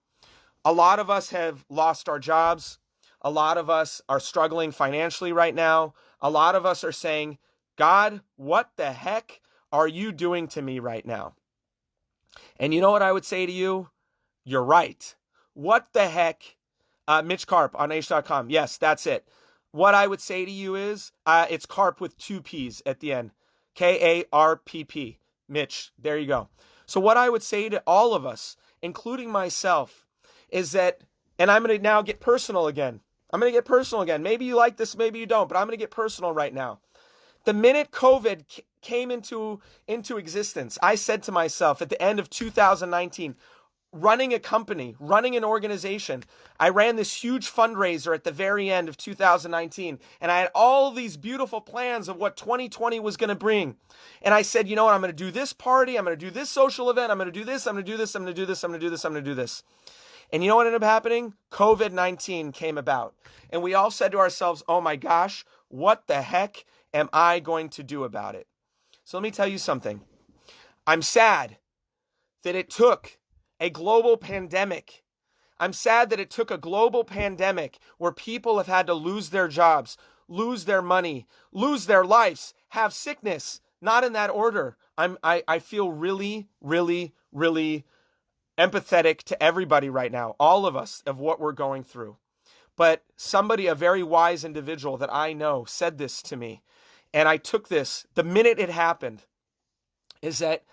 A lot of us have lost our jobs. A lot of us are struggling financially right now. A lot of us are saying, God, what the heck are you doing to me right now? And you know what I would say to you? You're right. What the heck? Mitch Karp on aish.com. Yes, that's it. What I would say to you is, it's Karp with 2 P's at the end. Karpp. Mitch. There you go. So what I would say to all of us, including myself, is that, and I'm going to now get personal again. Maybe you like this, maybe you don't, but I'm going to get personal right now. The minute COVID came into existence, I said to myself at the end of 2019, running a company, running an organization. I ran this huge fundraiser at the very end of 2019, and I had all these beautiful plans of what 2020 was going to bring. And I said, you know what, I'm going to do this party, I'm going to do this social event, I'm going to do this, I'm going to do this, I'm going to do this, I'm going to do this, I'm going to do this. And you know what ended up happening? COVID-19 came about. And we all said to ourselves, oh my gosh, what the heck am I going to do about it? So let me tell you something. I'm sad that it took a global pandemic. I'm sad that it took a global pandemic where people have had to lose their jobs, lose their money, lose their lives, have sickness. Not in that order. I feel really, really, really empathetic to everybody right now, all of us, of what we're going through. But somebody, a very wise individual that I know, said this to me. And I took this the minute it happened, is that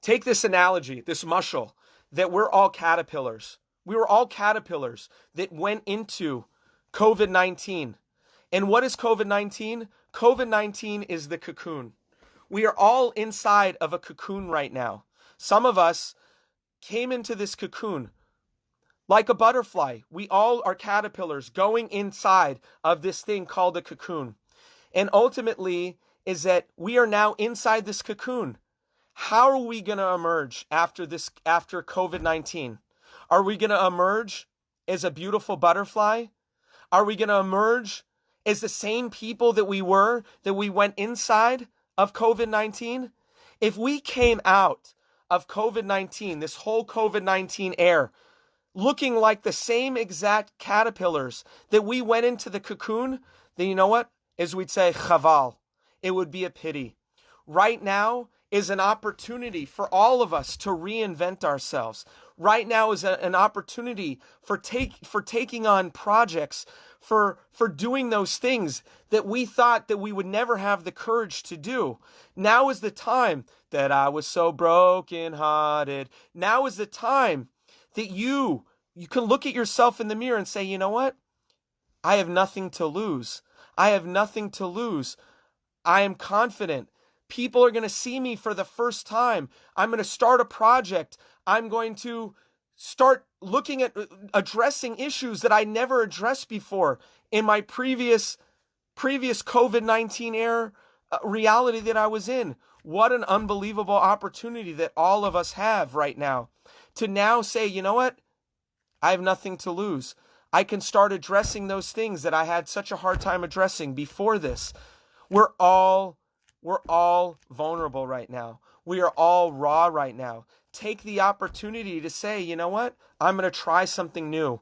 take this analogy, this mushal, that we're all caterpillars. We were all caterpillars that went into COVID-19. And what is COVID-19? COVID-19 is the cocoon. We are all inside of a cocoon right now. Some of us came into this cocoon like a butterfly. We all are caterpillars going inside of this thing called a cocoon. And ultimately is that we are now inside this cocoon. How are we going to emerge after COVID-19? Are we going to emerge as a beautiful butterfly? Are we going to emerge as the same people that we were, that we went inside of COVID-19? If we came out of COVID-19, this whole COVID-19 era, looking like the same exact caterpillars that we went into the cocoon, then you know what? As we'd say, chaval, it would be a pity. Right now is an opportunity for all of us to reinvent ourselves. Right now is an opportunity for taking on projects, for doing those things that we thought that we would never have the courage to do. Now is the time that I was so brokenhearted. Now is the time that you can look at yourself in the mirror and say, you know what? I have nothing to lose. I have nothing to lose. I am confident. People are going to see me for the first time. I'm going to start a project. I'm going to start looking at addressing issues that I never addressed before in my previous COVID-19 era reality that I was in. What an unbelievable opportunity that all of us have right now to now say, you know what? I have nothing to lose. I can start addressing those things that I had such a hard time addressing before this. We're all vulnerable right now. We are all raw right now. Take the opportunity to say, you know what? I'm going to try something new.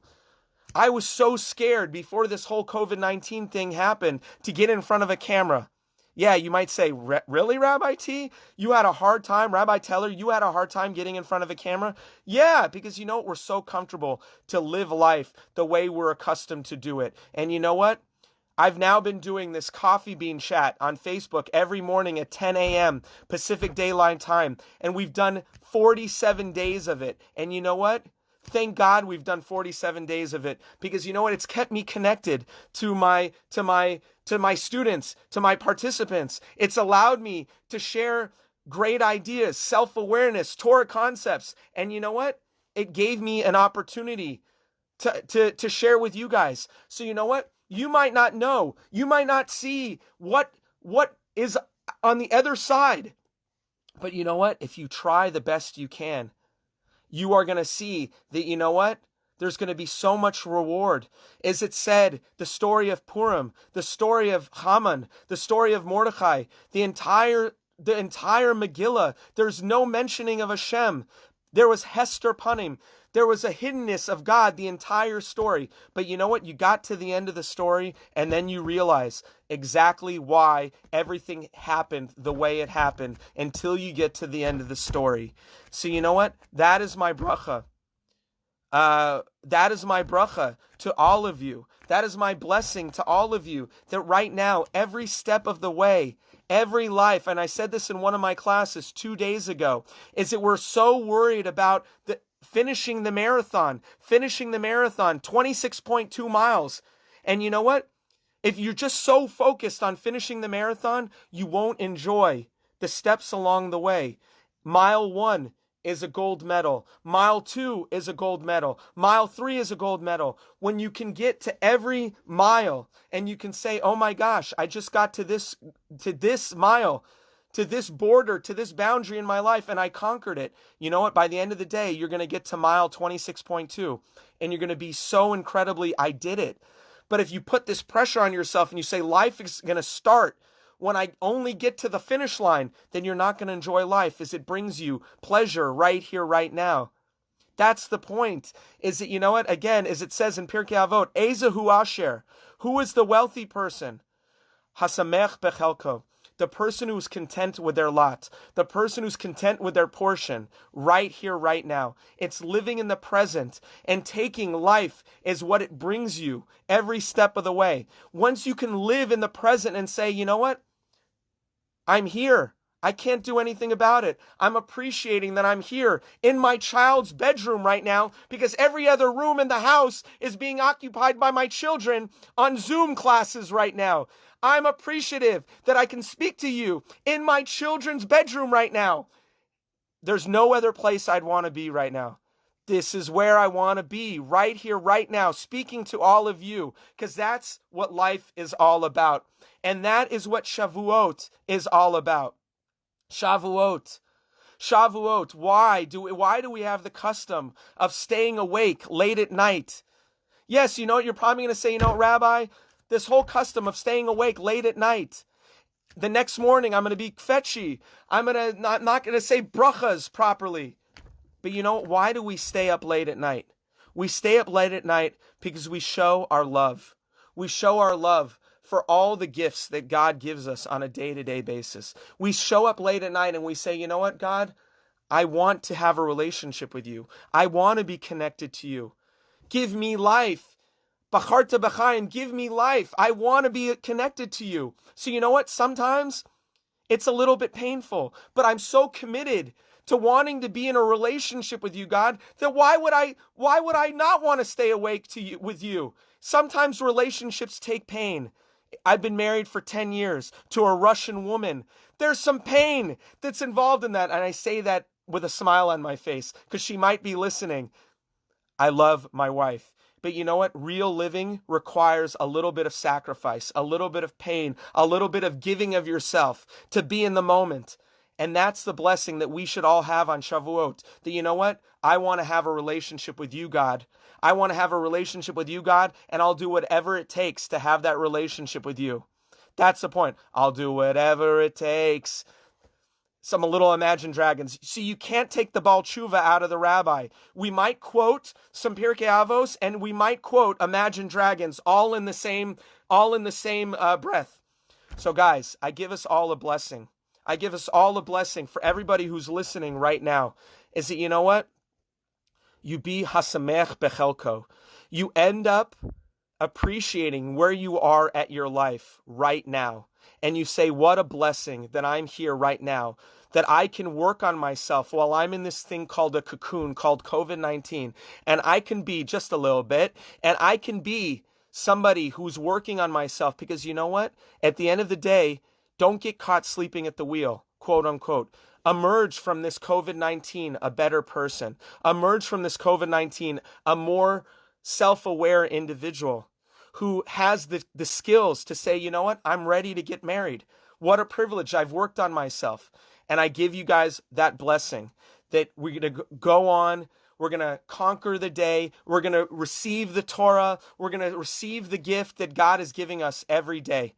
I was so scared before this whole COVID-19 thing happened to get in front of a camera. Yeah, you might say, really, Rabbi T? You had a hard time, Rabbi Teller, you had a hard time getting in front of a camera? Yeah, because you know what? We're so comfortable to live life the way we're accustomed to do it. And you know what? I've now been doing this coffee bean chat on Facebook every morning at 10 a.m. Pacific Daylight Time. And we've done 47 days of it. And you know what? Thank God we've done 47 days of it, because you know what? It's kept me connected to my students, to my participants. It's allowed me to share great ideas, self-awareness, Torah concepts. And you know what? It gave me an opportunity to share with you guys. So you know what? You might not know. You might not see what is on the other side. But you know what? If you try the best you can, you are going to see that, you know what? There's going to be so much reward. As it said, the story of Purim, the story of Haman, the story of Mordechai, the entire Megillah, there's no mentioning of Hashem. There was Hester Panim. There was a hiddenness of God the entire story. But you know what? You got to the end of the story, and then you realize exactly why everything happened the way it happened until you get to the end of the story. So you know what? That is my bracha. That is my bracha to all of you. That is my blessing to all of you, that right now, every step of the way, every life, and I said this in one of my classes 2 days ago, is that we're so worried about finishing the marathon, 26.2 miles. And you know what? If you're just so focused on finishing the marathon, you won't enjoy the steps along the way. Mile 1 is a gold medal. Mile 2 is a gold medal. Mile 3 is a gold medal. When you can get to every mile and you can say, oh my gosh, I just got to this mile, to this border, to this boundary in my life, and I conquered it. You know what? By the end of the day, you're going to get to mile 26.2, and you're going to be so incredibly, I did it. But if you put this pressure on yourself and you say life is going to start when I only get to the finish line, then you're not going to enjoy life as it brings you pleasure right here, right now. That's the point. Is it, you know what? Again, as it says in Pirkei Avot, Ezehu Asher, who is the wealthy person? Hasamech bechelko, the person who's content with their lot, the person who's content with their portion, right here, right now. It's living in the present and taking life as what it brings you every step of the way. Once you can live in the present and say, you know what? I'm here. I can't do anything about it. I'm appreciating that I'm here in my child's bedroom right now because every other room in the house is being occupied by my children on Zoom classes right now. I'm appreciative that I can speak to you in my children's bedroom right now. There's no other place I'd want to be right now. This is where I want to be, right here, right now, speaking to all of you, because that's what life is all about. And that is what Shavuot is all about. Shavuot. Shavuot. Why do we have the custom of staying awake late at night? Yes, you know what? You're probably going to say, you know, Rabbi, this whole custom of staying awake late at night. The next morning, I'm going to be kvetchy. I'm not going to say brachas properly. But you know, why do we stay up late at night? We stay up late at night because we show our love. We show our love for all the gifts that God gives us on a day-to-day basis. We show up late at night and we say, you know what, God? I want to have a relationship with you. I want to be connected to you. Give me life. Bacharta b'chaim, give me life. I want to be connected to you. So you know what? Sometimes it's a little bit painful, but I'm so committed to wanting to be in a relationship with you, God, that why would I not want to stay awake with you? Sometimes relationships take pain. I've been married for 10 years to a Russian woman. There's some pain that's involved in that. And I say that with a smile on my face because she might be listening. I love my wife. But you know what? Real living requires a little bit of sacrifice, a little bit of pain, a little bit of giving of yourself to be in the moment. And that's the blessing that we should all have on Shavuot. That you know what? I want to have a relationship with you, God. I want to have a relationship with you, God, and I'll do whatever it takes to have that relationship with you. That's the point. I'll do whatever it takes. Some little Imagine Dragons. See, you can't take the Baal Tshuva out of the rabbi. We might quote some Pirkei Avos and we might quote Imagine Dragons all in the same breath. So guys, I give us all a blessing. I give us all a blessing for everybody who's listening right now. Is that, you know what? You be hasamech bechelko. You end up appreciating where you are at your life right now. And you say, what a blessing that I'm here right now, that I can work on myself while I'm in this thing called a cocoon, called COVID-19. And I can be just a little bit, and I can be somebody who's working on myself because you know what? At the end of the day, don't get caught sleeping at the wheel, quote unquote. Emerge from this COVID-19 a better person. Emerge from this COVID-19 a more self-aware individual who has the skills to say, you know what, I'm ready to get married. What a privilege. I've worked on myself. And I give you guys that blessing that we're going to go on. We're going to conquer the day. We're going to receive the Torah. We're going to receive the gift that God is giving us every day.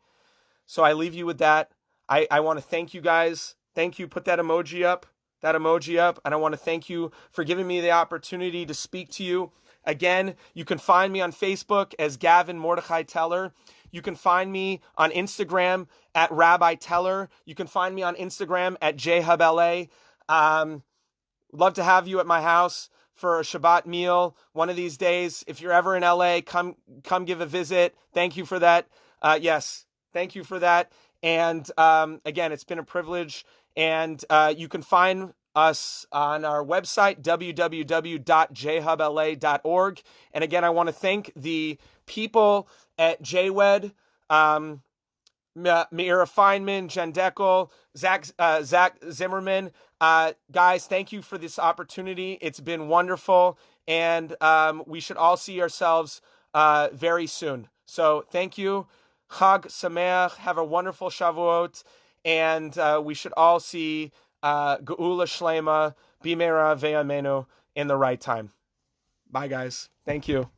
So I leave you with that. I want to thank you guys. Thank you. Put that emoji up. And I want to thank you for giving me the opportunity to speak to you. Again, you can find me on Facebook as Gavin Mordechai Teller. You can find me on Instagram at Rabbi Teller. You can find me on Instagram at JHubLA. Love to have you at my house for a Shabbat meal one of these days. If you're ever in LA, come give a visit. Thank you for that. Yes, thank you for that. And again, it's been a privilege. And you can find us on our website, www.jhubla.org. And again, I want to thank the people at JWed Meira Feynman, Jen Deckel, Zach Zimmerman. Guys, thank you for this opportunity. It's been wonderful, and we should all see ourselves very soon. So thank you. Chag Sameach. Have a wonderful Shavuot, and we should all see Geula Shlema, Bimera Ve'amenu in the right time. Bye, guys. Thank you.